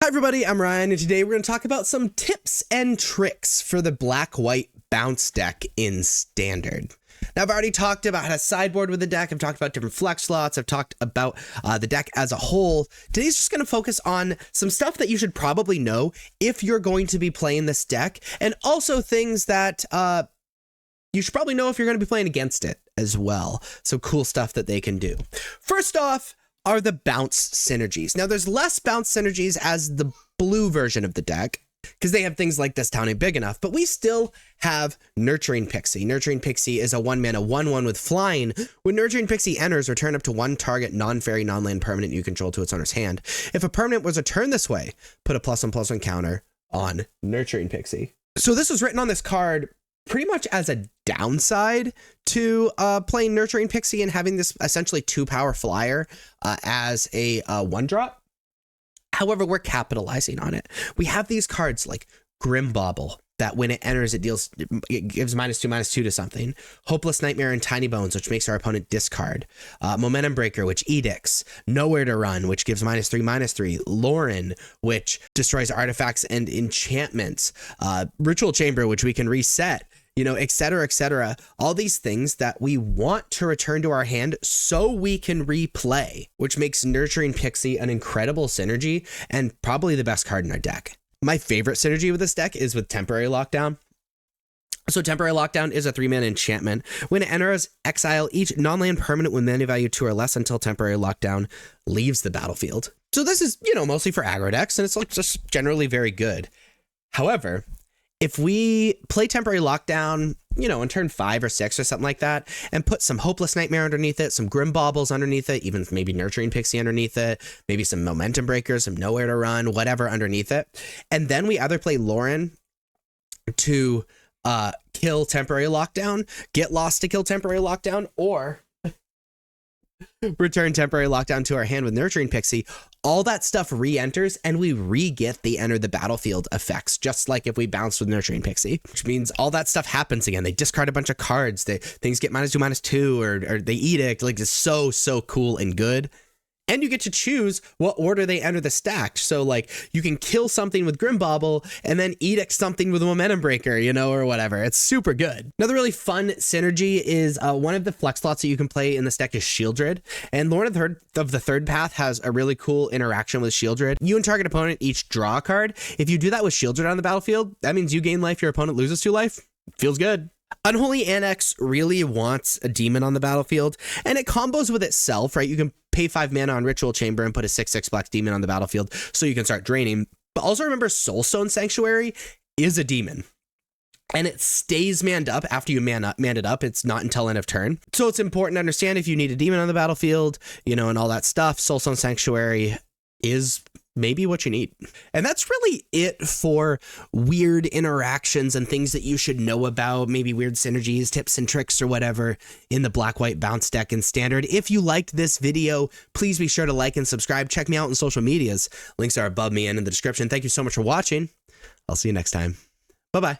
Hi everybody, I'm Ryan, and today we're going to talk about some tips and tricks for the black-white bounce deck in Standard. Now, I've already talked about how to sideboard with the deck, I've talked about different flex slots, I've talked about the deck as a whole. Today's just going to focus on some stuff that you should probably know if you're going to be playing this deck, and also things that you should probably know if you're going to be playing against it as well. So cool stuff that they can do. First off, are the bounce synergies. Now there's less bounce synergies as the blue version of the deck because they have things like This Town Ain't Big Enough, but we still have Nurturing Pixie. Nurturing Pixie is a 1-mana 1/1 with flying. When Nurturing Pixie enters, return up to one target non-fairy, non-land permanent you control to its owner's hand. If a permanent was returned this way, put a +1/+1 counter on Nurturing Pixie. So this was written on this card pretty much as a downside to playing Nurturing Pixie and having this essentially 2-power flyer as a 1-drop. However, we're capitalizing on it. We have these cards like Grim Bauble that when it enters, it gives -2/-2 to something. Hopeless Nightmare and Tiny Bones, which makes our opponent discard. Momentum Breaker, which edicts. Nowhere to Run, which gives -3/-3. Lauren, which destroys artifacts and enchantments. Ritual Chamber, which we can reset. You know, et cetera, all these things that we want to return to our hand so we can replay, which makes Nurturing Pixie an incredible synergy and probably the best card in our deck. My favorite synergy with this deck is with Temporary Lockdown. So Temporary Lockdown is a 3-mana enchantment. When it enters, exile each non-land permanent with mana value 2 or less until Temporary Lockdown leaves the battlefield. So this is, you know, mostly for aggro decks, and it's like just generally very good. However, if we play Temporary Lockdown, you know, in turn 5 or 6 or something like that, and put some Hopeless Nightmare underneath it, some Grim Baubles underneath it, even maybe Nurturing Pixie underneath it, maybe some Momentum Breakers, some Nowhere to Run, whatever underneath it, and then we either play Lauren to kill Temporary Lockdown, get Lost to kill Temporary Lockdown, or return Temporary Lockdown to our hand with Nurturing Pixie, all that stuff re-enters and we re-get the enter the battlefield effects, just like if we bounce with Nurturing Pixie, which means all that stuff happens again. They discard a bunch of cards, things get -2/-2, or they edict. Like, it's so cool and good. And you get to choose what order they enter the stack. So like you can kill something with Grim Bauble and then edict something with a Momentum Breaker, you know, or whatever. It's super good. Another really fun synergy is one of the flex slots that you can play in this deck is Shieldred. And Lord of the Third Path has a really cool interaction with Shieldred. You and target opponent each draw a card. If you do that with Shieldred on the battlefield, that means you gain life, your opponent loses 2 life. Feels good. Unholy Annex really wants a demon on the battlefield, and it combos with itself, right? You can pay 5 mana on Ritual Chamber and put a 6/6 black demon on the battlefield so you can start draining. But also remember, Soulstone Sanctuary is a demon, and it stays manned up after you man it up. It's not until end of turn. So it's important to understand if you need a demon on the battlefield, you know, and all that stuff, Soulstone Sanctuary is maybe what you need. And that's really it for weird interactions and things that you should know about, maybe weird synergies, tips and tricks or whatever in the black-white bounce deck in Standard. If you liked this video, please be sure to like and subscribe. Check me out on social medias. Links are above me and in the description. Thank you so much for watching. I'll see you next time. Bye-bye.